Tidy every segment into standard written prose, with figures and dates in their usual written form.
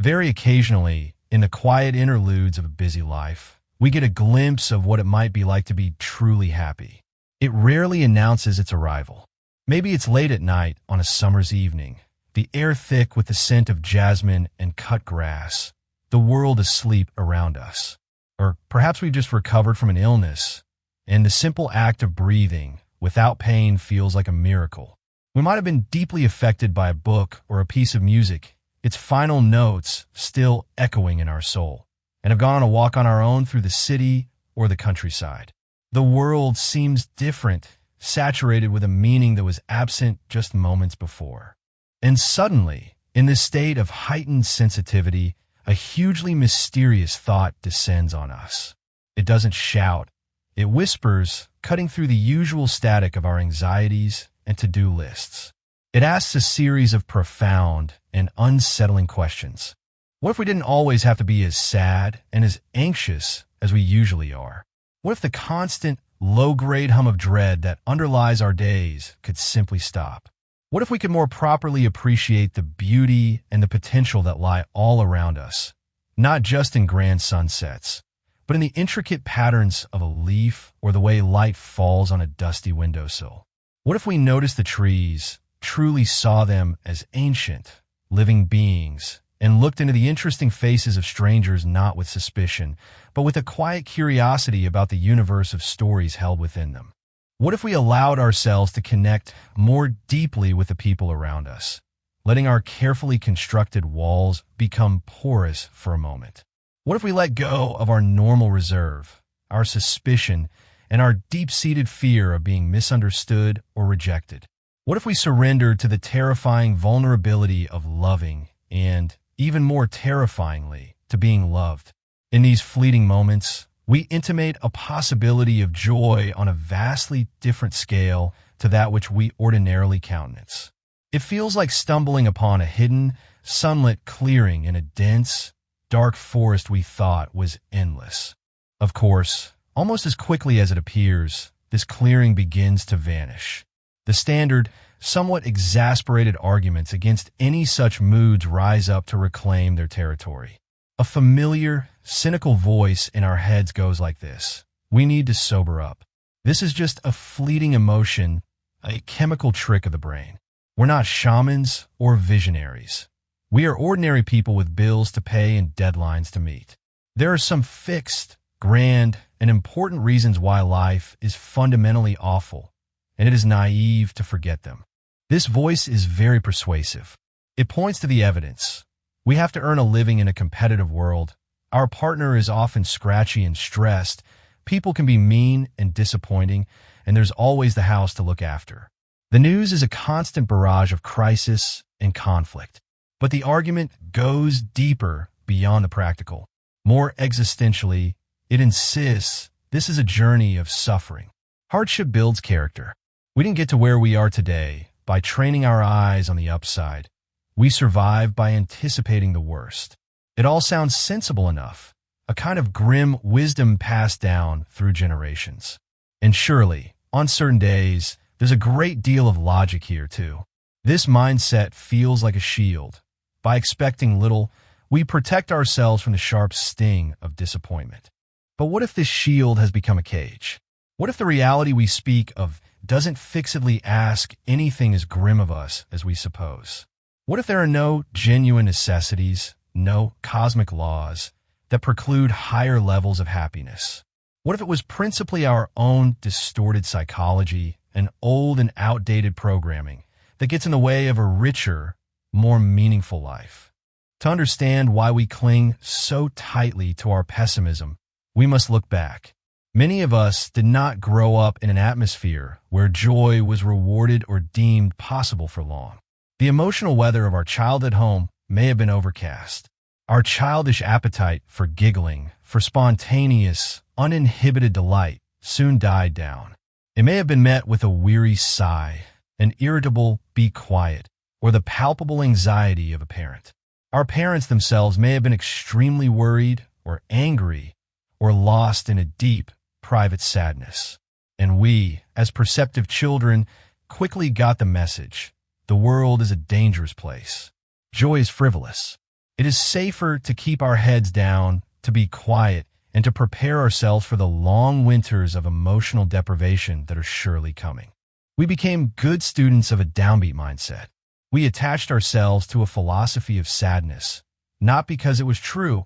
Very occasionally, in the quiet interludes of a busy life, we get a glimpse of what it might be like to be truly happy. It rarely announces its arrival. Maybe it's late at night on a summer's evening, the air thick with the scent of jasmine and cut grass, the world asleep around us. Or perhaps we've just recovered from an illness, and the simple act of breathing without pain feels like a miracle. We might have been deeply affected by a book or a piece of music, its final notes still echoing in our soul, and have gone on a walk on our own through the city or the countryside. The world seems different, saturated with a meaning that was absent just moments before. And suddenly, in this state of heightened sensitivity, a hugely mysterious thought descends on us. It doesn't shout. It whispers, cutting through the usual static of our anxieties and to-do lists. It asks a series of profound and unsettling questions. What if we didn't always have to be as sad and as anxious as we usually are? What if the constant, low-grade hum of dread that underlies our days could simply stop? What if we could more properly appreciate the beauty and the potential that lie all around us, not just in grand sunsets, but in the intricate patterns of a leaf or the way light falls on a dusty windowsill? What if we noticed the trees, truly saw them as ancient, living beings, and looked into the interesting faces of strangers not with suspicion, but with a quiet curiosity about the universe of stories held within them? What if we allowed ourselves to connect more deeply with the people around us, letting our carefully constructed walls become porous for a moment? What if we let go of our normal reserve, our suspicion, and our deep-seated fear of being misunderstood or rejected? What if we surrendered to the terrifying vulnerability of loving and, even more terrifyingly, to being loved? In these fleeting moments, we intimate a possibility of joy on a vastly different scale to that which we ordinarily countenance. It feels like stumbling upon a hidden, sunlit clearing in a dense, dark forest we thought was endless. Of course, almost as quickly as it appears, this clearing begins to vanish. The standard, somewhat exasperated arguments against any such moods rise up to reclaim their territory. A familiar, cynical voice in our heads goes like this: we need to sober up. This is just a fleeting emotion, a chemical trick of the brain. We're not shamans or visionaries. We are ordinary people with bills to pay and deadlines to meet. There are some fixed, grand, and important reasons why life is fundamentally awful, and it is naive to forget them. This voice is very persuasive. It points to the evidence. We have to earn a living in a competitive world. Our partner is often scratchy and stressed. People can be mean and disappointing, and there's always the house to look after. The news is a constant barrage of crisis and conflict. But the argument goes deeper beyond the practical. More existentially, it insists this is a journey of suffering. Hardship builds character. We didn't get to where we are today by training our eyes on the upside. We survive by anticipating the worst. It all sounds sensible enough, a kind of grim wisdom passed down through generations. And surely, on certain days, there's a great deal of logic here too. This mindset feels like a shield. By expecting little, we protect ourselves from the sharp sting of disappointment. But what if this shield has become a cage? What if the reality we speak of doesn't fixedly ask anything as grim of us as we suppose? What if there are no genuine necessities, no cosmic laws that preclude higher levels of happiness? What if it was principally our own distorted psychology and old and outdated programming that gets in the way of a richer, more meaningful life? To understand why we cling so tightly to our pessimism, we must look back. Many of us did not grow up in an atmosphere where joy was rewarded or deemed possible for long. The emotional weather of our childhood home may have been overcast. Our childish appetite for giggling, for spontaneous, uninhibited delight, soon died down. It may have been met with a weary sigh, an irritable "be quiet," or the palpable anxiety of a parent. Our parents themselves may have been extremely worried or angry or lost in a deep, private sadness. And we, as perceptive children, quickly got the message. The world is a dangerous place. Joy is frivolous. It is safer to keep our heads down, to be quiet, and to prepare ourselves for the long winters of emotional deprivation that are surely coming. We became good students of a downbeat mindset. We attached ourselves to a philosophy of sadness, not because it was true,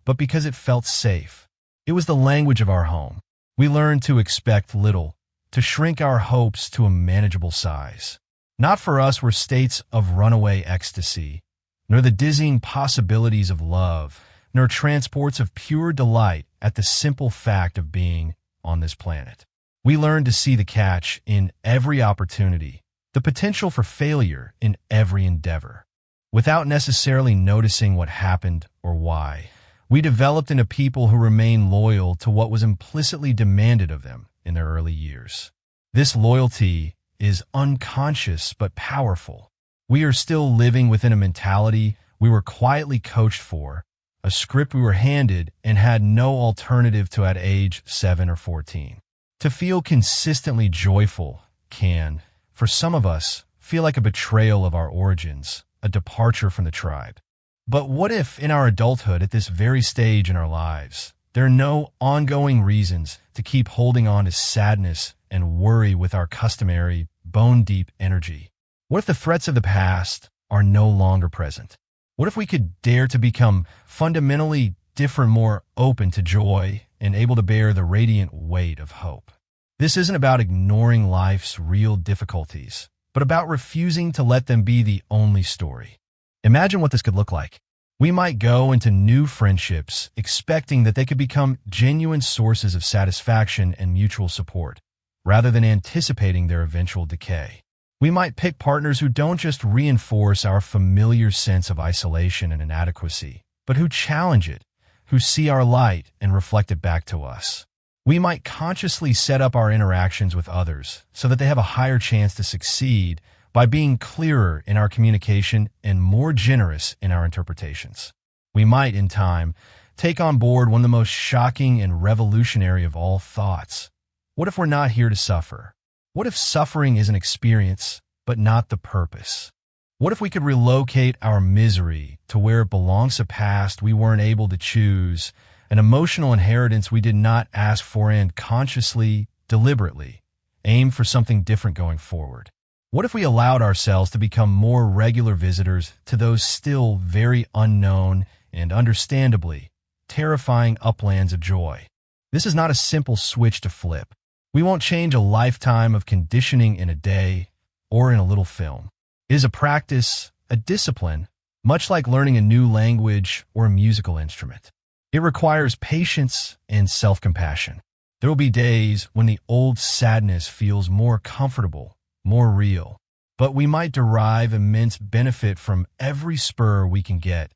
but because it felt safe. It was the language of our home. We learned to expect little, to shrink our hopes to a manageable size. Not for us were states of runaway ecstasy, nor the dizzying possibilities of love, nor transports of pure delight at the simple fact of being on this planet. We learned to see the catch in every opportunity, the potential for failure in every endeavor. Without necessarily noticing what happened or why, we developed into people who remain loyal to what was implicitly demanded of them in their early years. This loyalty is unconscious but powerful. We are still living within a mentality we were quietly coached for, a script we were handed and had no alternative to at age 7 or 14. To feel consistently joyful can, for some of us, feel like a betrayal of our origins, a departure from the tribe. But what if in our adulthood at this very stage in our lives, there are no ongoing reasons to keep holding on to sadness and worry with our customary bone-deep energy? What if the threats of the past are no longer present? What if we could dare to become fundamentally different, more open to joy, and able to bear the radiant weight of hope? This isn't about ignoring life's real difficulties, but about refusing to let them be the only story. Imagine what this could look like. We might go into new friendships expecting that they could become genuine sources of satisfaction and mutual support, rather than anticipating their eventual decay. We might pick partners who don't just reinforce our familiar sense of isolation and inadequacy, but who challenge it, who see our light and reflect it back to us. We might consciously set up our interactions with others so that they have a higher chance to succeed by being clearer in our communication and more generous in our interpretations. We might, in time, take on board one of the most shocking and revolutionary of all thoughts. What if we're not here to suffer? What if suffering is an experience, but not the purpose? What if we could relocate our misery to where it belongs, a past we weren't able to choose, an emotional inheritance we did not ask for, and consciously, deliberately, aim for something different going forward? What if we allowed ourselves to become more regular visitors to those still very unknown and understandably terrifying uplands of joy? This is not a simple switch to flip. We won't change a lifetime of conditioning in a day or in a little film. It is a practice, a discipline, much like learning a new language or a musical instrument. It requires patience and self-compassion. There will be days when the old sadness feels more comfortable, more real, but we might derive immense benefit from every spur we can get,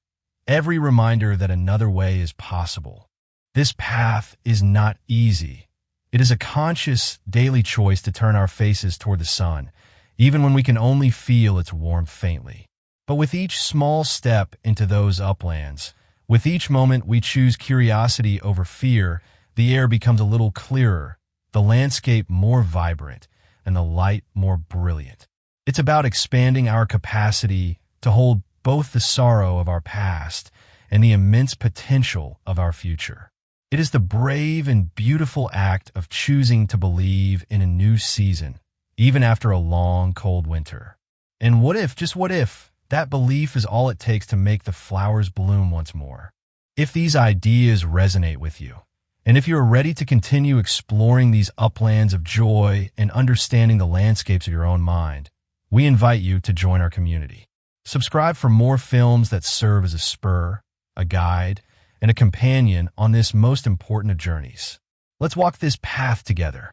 every reminder that another way is possible. This path is not easy. It is a conscious, daily choice to turn our faces toward the sun, even when we can only feel its warmth faintly. But with each small step into those uplands, with each moment we choose curiosity over fear, the air becomes a little clearer, the landscape more vibrant, and the light more brilliant. It's about expanding our capacity to hold both the sorrow of our past and the immense potential of our future. It is the brave and beautiful act of choosing to believe in a new season, even after a long, cold winter. And what if, just what if, that belief is all it takes to make the flowers bloom once more? If these ideas resonate with you, and if you are ready to continue exploring these uplands of joy and understanding the landscapes of your own mind, we invite you to join our community. Subscribe for more films that serve as a spur, a guide, and a companion on this most important of journeys. Let's walk this path together.